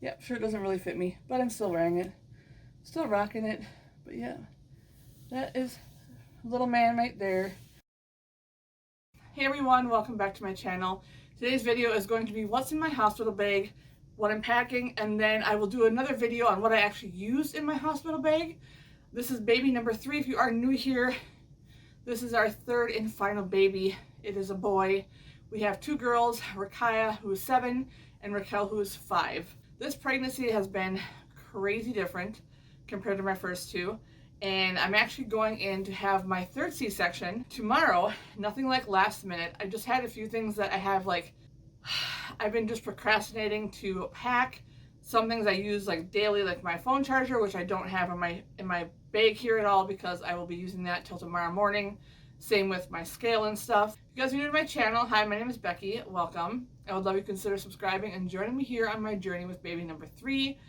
Yep, shirt doesn't really fit me, but I'm still wearing it. Still rocking it. But yeah, that is little man right there. Hey everyone, welcome back to my channel. Today's video is going to be what's in my hospital bag, what I'm packing, and then I will do another video on what I actually use in my hospital bag. This is baby number 3. If you are new here, this is our third and final baby. It is a boy. We have 2 girls, Rakaya, who is 7, and Raquel, who is 5. This pregnancy has been crazy different compared to my first 2. And I'm actually going in to have my 3rd C-section tomorrow. Nothing like last minute. I just had a few things that I have, like, I've been just procrastinating to pack. Some things I use like daily, like my phone charger, which I don't have in my bag here at all because I will be using that till tomorrow morning. Same with my scale and stuff. If you guys are new to my channel, hi, my name is Becky. Welcome. I would love you to consider subscribing and joining me here on my journey with baby number 3.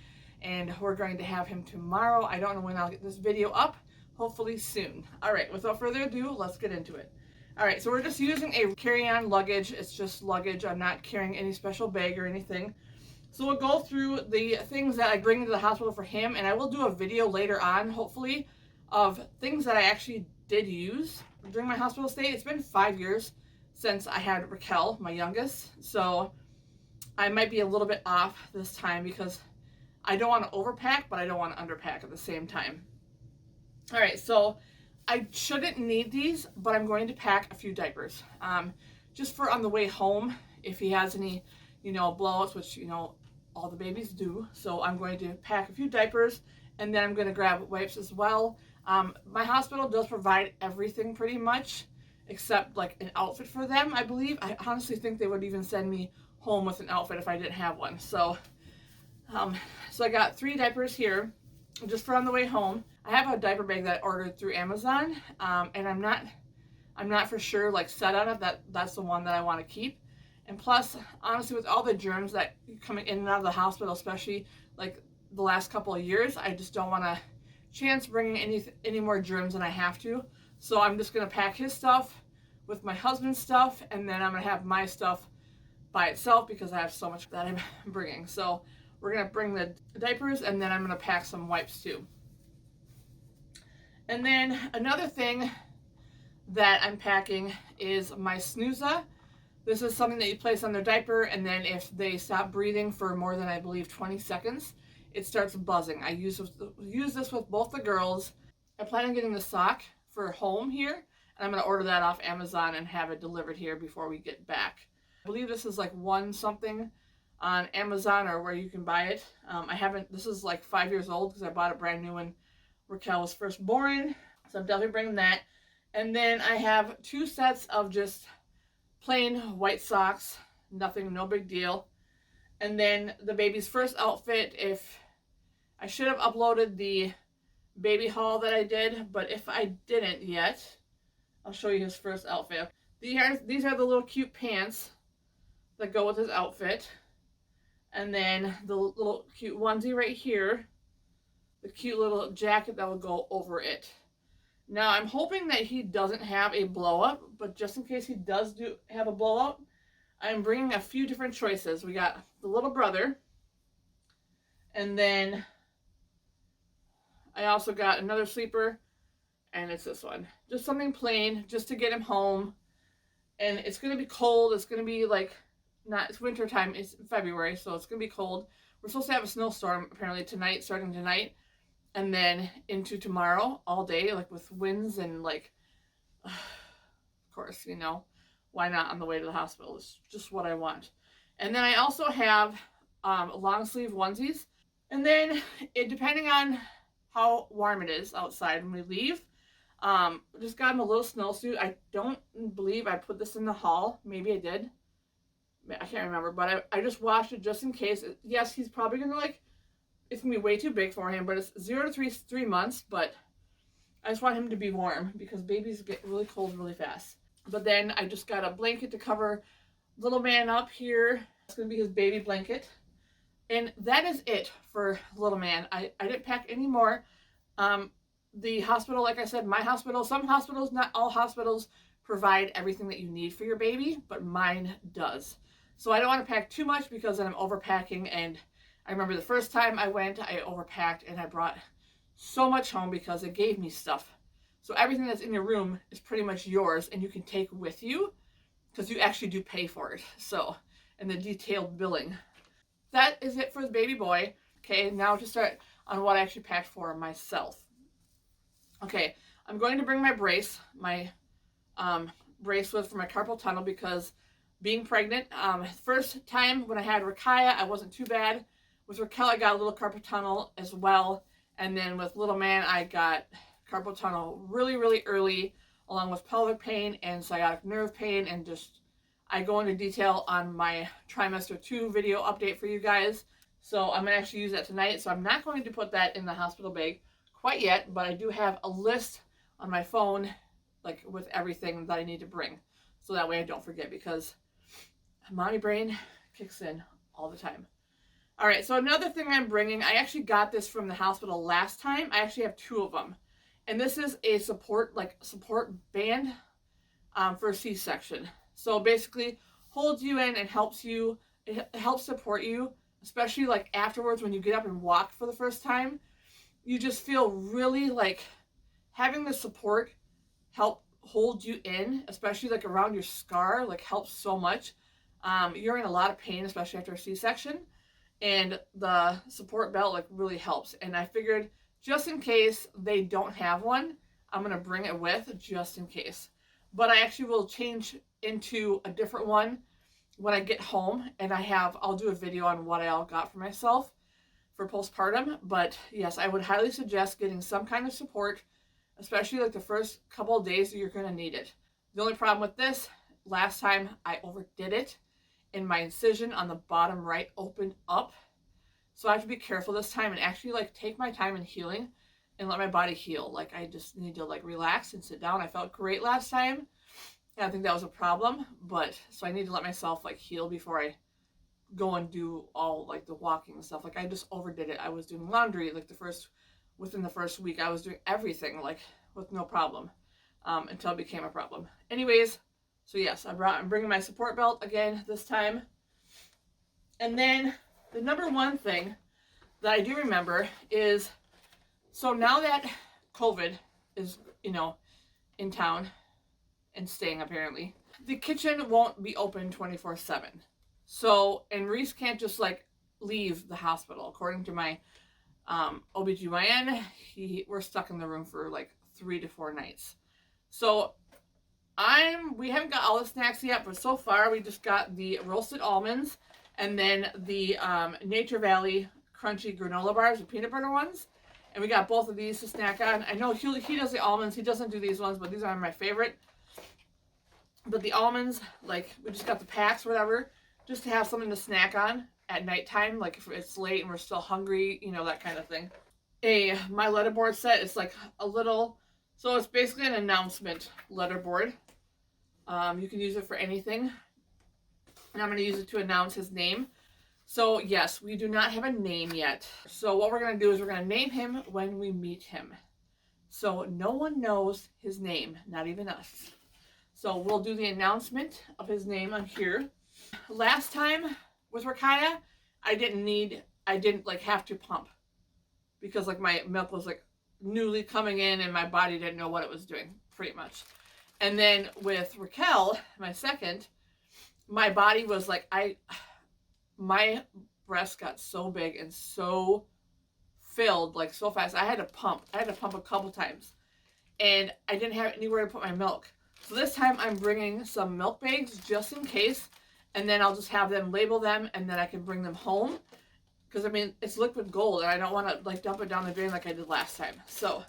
And we're going to have him tomorrow. I don't know when I'll get this video up. Hopefully soon. All right, without further ado, let's get into it. All right, so we're just using a carry-on luggage. It's just luggage. I'm not carrying any special bag or anything. So we'll go through the things that I bring into the hospital for him, and I will do a video later on, hopefully, of things that I actually did use during my hospital stay. It's been 5 years since I had Raquel, my youngest, so I might be a little bit off this time because I don't want to overpack, but I don't want to underpack at the same time. All right, so I shouldn't need these, but I'm going to pack a few diapers. Just for on the way home, if he has any, blowouts, which, all the babies do. So I'm going to pack a few diapers, and then I'm going to grab wipes as well. My hospital does provide everything pretty much, except like an outfit for them, I believe. I honestly think they would even send me home with an outfit if I didn't have one. So I got 3 diapers here, just for on the way home. I have a diaper bag that I ordered through Amazon, and I'm not for sure like set on it that's the one that I want to keep. And plus, honestly, with all the germs that coming in and out of the hospital, especially like the last couple of years, I just don't want to chance bringing any more germs than I have to. So I'm just gonna pack his stuff with my husband's stuff, and then I'm gonna have my stuff by itself because I have so much that I'm bringing. So we're going to bring the diapers, and then I'm going to pack some wipes too. And then another thing that I'm packing is my snooza. This is something that you place on their diaper, and then if they stop breathing for more than, I believe, 20 seconds, it starts buzzing. I use this with both the girls. I plan on getting the sock for home here, and I'm going to order that off Amazon and have it delivered here before we get back. I believe this is like one something on Amazon or where you can buy it. This is like 5 years old because I bought it brand new when Raquel was first born. So I'm definitely bringing that. And then I have 2 sets of just plain white socks. Nothing, no big deal. And then the baby's first outfit, I should have uploaded the baby haul that I did, but if I didn't yet, I'll show you his first outfit. These are the little cute pants that go with his outfit. And then the little cute onesie right here, the cute little jacket that will go over it. Now I'm hoping that he doesn't have a blow up, but just in case he does have a blowout, I'm bringing a few different choices. We got the little brother, and then I also got another sleeper, and it's this one. Just something plain, just to get him home. And it's going to be cold. It's going to be like, it's winter time, it's February, so it's gonna be cold. We're supposed to have a snowstorm apparently tonight, starting tonight, and then into tomorrow all day, like with winds and like, of course, why not on the way to the hospital? It's just what I want. And then I also have long sleeve onesies, and then depending on how warm it is outside when we leave, just got him a little snowsuit. I don't believe I put this in the haul. Maybe I did. I can't remember, but I just washed it just in case. Yes, he's probably going to it's going to be way too big for him, but it's 0 to 3 months, but I just want him to be warm because babies get really cold really fast. But then I just got a blanket to cover little man up here. It's going to be his baby blanket. And that is it for little man. I didn't pack any more. The hospital, like I said, my hospital, some hospitals, not all hospitals, provide everything that you need for your baby, but mine does. So I don't want to pack too much because then I'm overpacking and I remember the first time I went, I overpacked and I brought so much home because it gave me stuff. So everything that's in your room is pretty much yours and you can take with you because you actually do pay for it. So, and the detailed billing. That is it for the baby boy. Okay, now to start on what I actually packed for myself. Okay, I'm going to bring my brace. My brace was for my carpal tunnel because being pregnant, first time when I had Rakaya, I wasn't too bad. With Raquel, I got a little carpal tunnel as well. And then with little man, I got carpal tunnel really, really early, along with pelvic pain and sciatic nerve pain. And just, I go into detail on my trimester 2 video update for you guys. So I'm going to actually use that tonight. So I'm not going to put that in the hospital bag quite yet, but I do have a list on my phone, like with everything that I need to bring. So that way I don't forget, because mommy brain kicks in all the time. All right, so another thing I'm bringing, I actually got this from the hospital last time. I actually have 2 of them. And this is a support band for a C-section. So basically holds you in and it helps support you, especially like afterwards when you get up and walk for the first time. You just feel really like having the support help hold you in, especially like around your scar, like helps so much. You're in a lot of pain, especially after a C-section. And the support belt like really helps. And I figured just in case they don't have one, I'm going to bring it with just in case. But I actually will change into a different one when I get home. And I'll do a video on what I all got for myself for postpartum. But yes, I would highly suggest getting some kind of support, especially like the first couple of days that you're going to need it. The only problem with this, last time I overdid it. And my incision on the bottom right opened up. So I have to be careful this time and actually like take my time in healing and let my body heal. Like I just need to like relax and sit down. I felt great last time. And I think that was a problem. But so I need to let myself like heal before I go and do all like the walking and stuff. Like I just overdid it. I was doing laundry like within the first week. I was doing everything like with no problem until it became a problem. Anyways. So yes, I'm bringing my support belt again this time. And then the number one thing that I do remember is, so now that COVID is, in town and staying apparently, the kitchen won't be open 24/7. So, and Reese can't just like leave the hospital. According to my OBGYN, we're stuck in the room for like 3 to 4 nights. So we haven't got all the snacks yet, but so far we just got the roasted almonds and then the Nature Valley crunchy granola bars, the peanut butter ones. And we got both of these to snack on. I know he does the almonds. He doesn't do these ones, but these are my favorite. But the almonds, like, we just got the packs, whatever, just to have something to snack on at nighttime, like if it's late and we're still hungry, that kind of thing. My letterboard set is like a little, so it's basically an announcement letterboard. You can use it for anything. And I'm going to use it to announce his name. So yes, we do not have a name yet. So what we're going to do is we're going to name him when we meet him. So no one knows his name, not even us. So we'll do the announcement of his name on here. Last time with Rakaya, I didn't like have to pump because like my milk was like newly coming in and my body didn't know what it was doing pretty much. And then with Raquel, my second, my body was like, my breast got so big and so filled like so fast. I had to pump a couple times and I didn't have anywhere to put my milk. So this time I'm bringing some milk bags just in case, and then I'll just have them label them and then I can bring them home. Because I mean, it's liquid gold and I don't want to like dump it down the drain like I did last time. So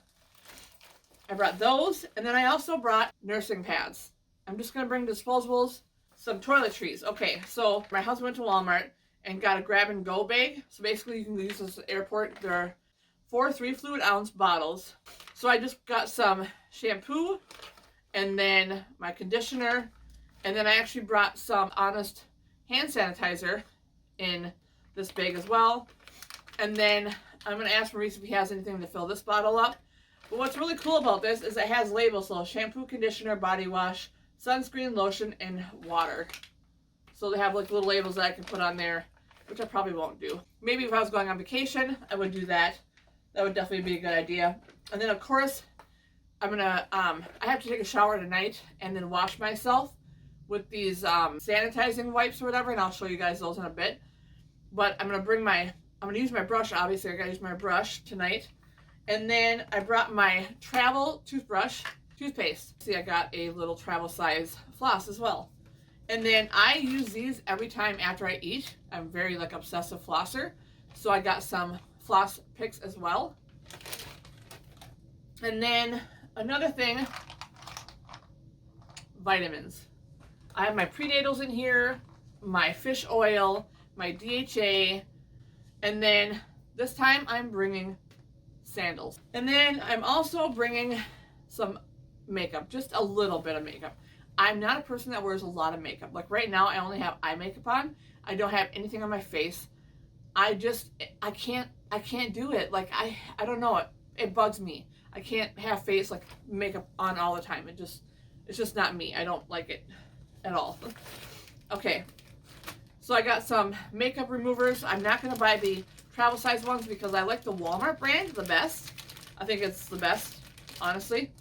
I brought those, and then I also brought nursing pads. I'm just going to bring disposables, some toiletries. Okay, so my husband went to Walmart and got a grab-and-go bag. So basically you can use this at the airport. There are 4 3-fluid-ounce bottles. So I just got some shampoo, and then my conditioner, and then I actually brought some Honest hand sanitizer in this bag as well. And then I'm going to ask Maurice if he has anything to fill this bottle up. But what's really cool about this is it has labels, so shampoo, conditioner, body wash, sunscreen, lotion, and water. So they have like little labels that I can put on there which I probably won't do. Maybe if I was going on vacation, I would do that. That would definitely be a good idea. And then of course, I'm gonna, I have to take a shower tonight and then wash myself with these sanitizing wipes or whatever, and I'll show you guys those in a bit. But I'm gonna use my brush, obviously I gotta use my brush tonight. And then I brought my travel toothpaste. See, I got a little travel size floss as well. And then I use these every time after I eat. I'm very like obsessive flosser. So I got some floss picks as well. And then another thing, vitamins. I have my prenatals in here, my fish oil, my DHA, and then this time I'm bringing sandals. And then I'm also bringing some makeup, just a little bit of makeup. I'm not a person that wears a lot of makeup. Like right now I only have eye makeup on. I don't have anything on my face. I can't do it. Like I don't know, it bugs me. I can't have face like makeup on all the time. It's just not me. I don't like it at all. Okay, so I got some makeup removers. I'm not gonna buy the travel size ones because I like the Walmart brand the best. I think it's the best, honestly.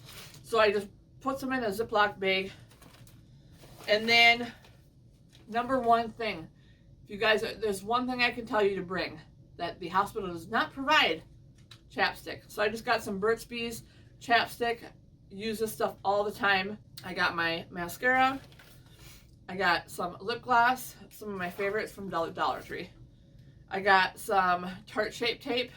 So I just put some in a Ziploc bag. And then number one thing, if you guys, there's one thing I can tell you to bring that the hospital does not provide: chapstick. So I just got some Burt's Bees chapstick. Use this stuff all the time. I got my mascara. I got some lip gloss, some of my favorites from Dollar Tree. I got some Tarte Shape Tape,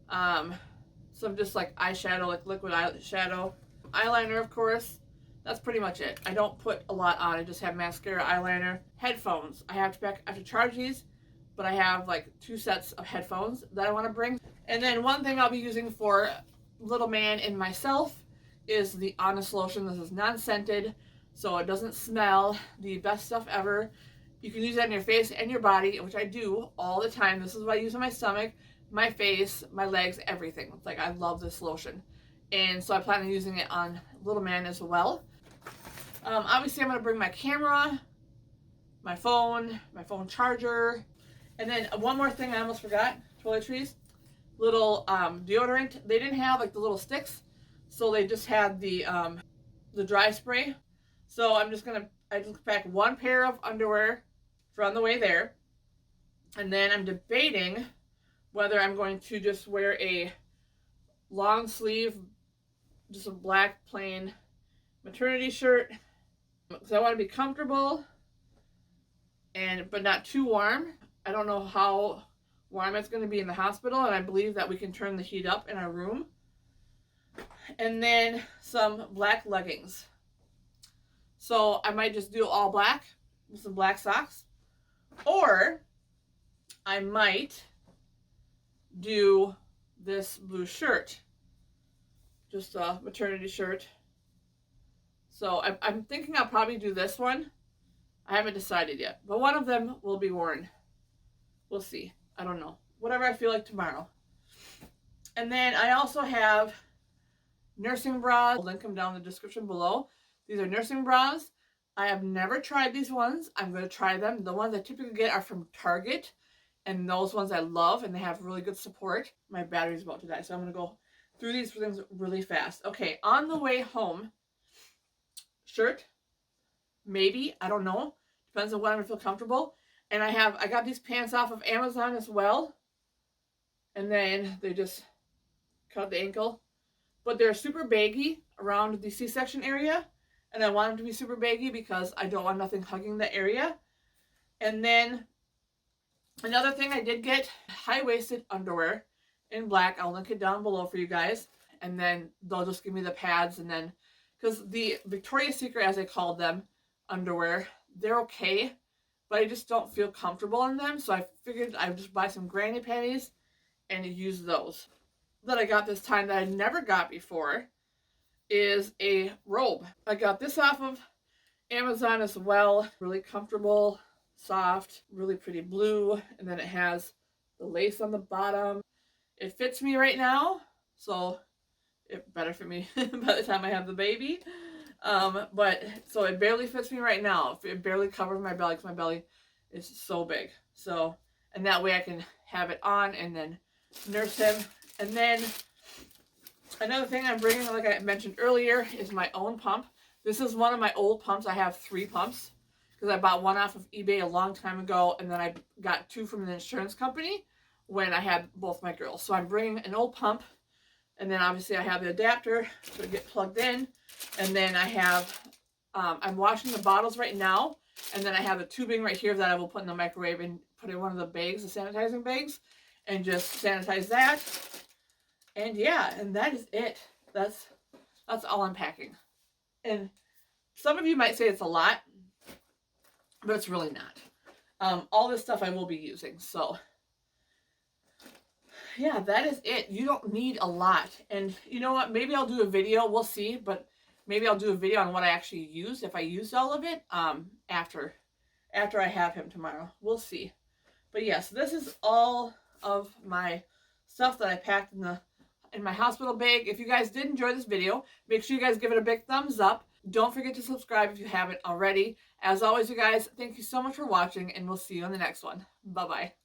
some just like eyeshadow, like liquid eyeshadow, eyeliner, of course. That's pretty much it. I don't put a lot on. I just have mascara, eyeliner, headphones. I have to charge these, but I have like 2 sets of headphones that I want to bring. And then one thing I'll be using for little man and myself is the Honest lotion. This is non-scented, so it doesn't smell. The best stuff ever. You can use that on your face and your body, which I do all the time. This is what I use on my stomach, my face, my legs, everything. It's like I love this lotion. And so I plan on using it on little man as well. Obviously I'm going to bring my camera, my phone charger, and then one more thing I almost forgot, Toiletries, little deodorant. They didn't have like the little sticks, so they just had the dry spray. So I just pack one pair of underwear for on the way there, and then I'm debating whether I'm going to just wear a long sleeve, just a black plain maternity shirt, because I want to be comfortable but not too warm. I don't know how warm it's going to be in the hospital, and I believe that we can turn the heat up in our room. And then some black leggings. So I might just do all black with some black socks, or I might do this blue shirt, just a maternity shirt. So I'm thinking I'll probably do this one. I haven't decided yet, but one of them will be worn. We'll see. I don't know. Whatever I feel like tomorrow. And then I also have nursing bras. I'll link them down in the description below. These are nursing bras. I have never tried these ones. I'm going to try them. The ones I typically get are from Target, and those ones I love, and they have really good support. My battery's about to die, so I'm going to go through these things really fast. Okay, on the way home, shirt, maybe, I don't know. Depends on what I'm going to feel comfortable. And I got these pants off of Amazon as well. And then they just cut the ankle. But they're super baggy around the C-section area. And I want them to be super baggy because I don't want nothing hugging the area. And then another thing I did get, high-waisted underwear in black. I'll link it down below for you guys. And then they'll just give me the pads. And then, because the Victoria's Secret, as I called them, underwear, they're okay, but I just don't feel comfortable in them. So I figured I'd just buy some granny panties and use those. That I got this time that I never got before is a robe. I got this off of Amazon as well. Really comfortable, soft, really pretty blue, and then it has the lace on the bottom. It fits me right now, so it better fit me by the time I have the baby. But it barely fits me right now. It barely covers my belly because my belly is so big. So and that way I can have it on and then nurse him. And then another thing I'm bringing, like I mentioned earlier, is my own pump. This is one of my old pumps. I have 3 pumps because I bought one off of eBay a long time ago, and then I got 2 from an insurance company when I had both my girls. So I'm bringing an old pump, and then obviously I have the adapter to get plugged in, and then I have, I'm washing the bottles right now, and then I have the tubing right here that I will put in the microwave and put in one of the bags, the sanitizing bags, and just sanitize that. And yeah, and that is it. That's all I'm packing. And some of you might say it's a lot, but it's really not. All this stuff I will be using. So yeah, that is it. You don't need a lot. And you know what? Maybe I'll do a video. We'll see. But maybe I'll do a video on what I actually used, if I used all of it, after I have him tomorrow. We'll see. But yes, this is all of my stuff that I packed in my hospital bag. If you guys did enjoy this video, make sure you guys give it a big thumbs up. Don't forget to subscribe if you haven't already. As always, you guys, thank you so much for watching, and we'll see you on the next one. Bye-bye.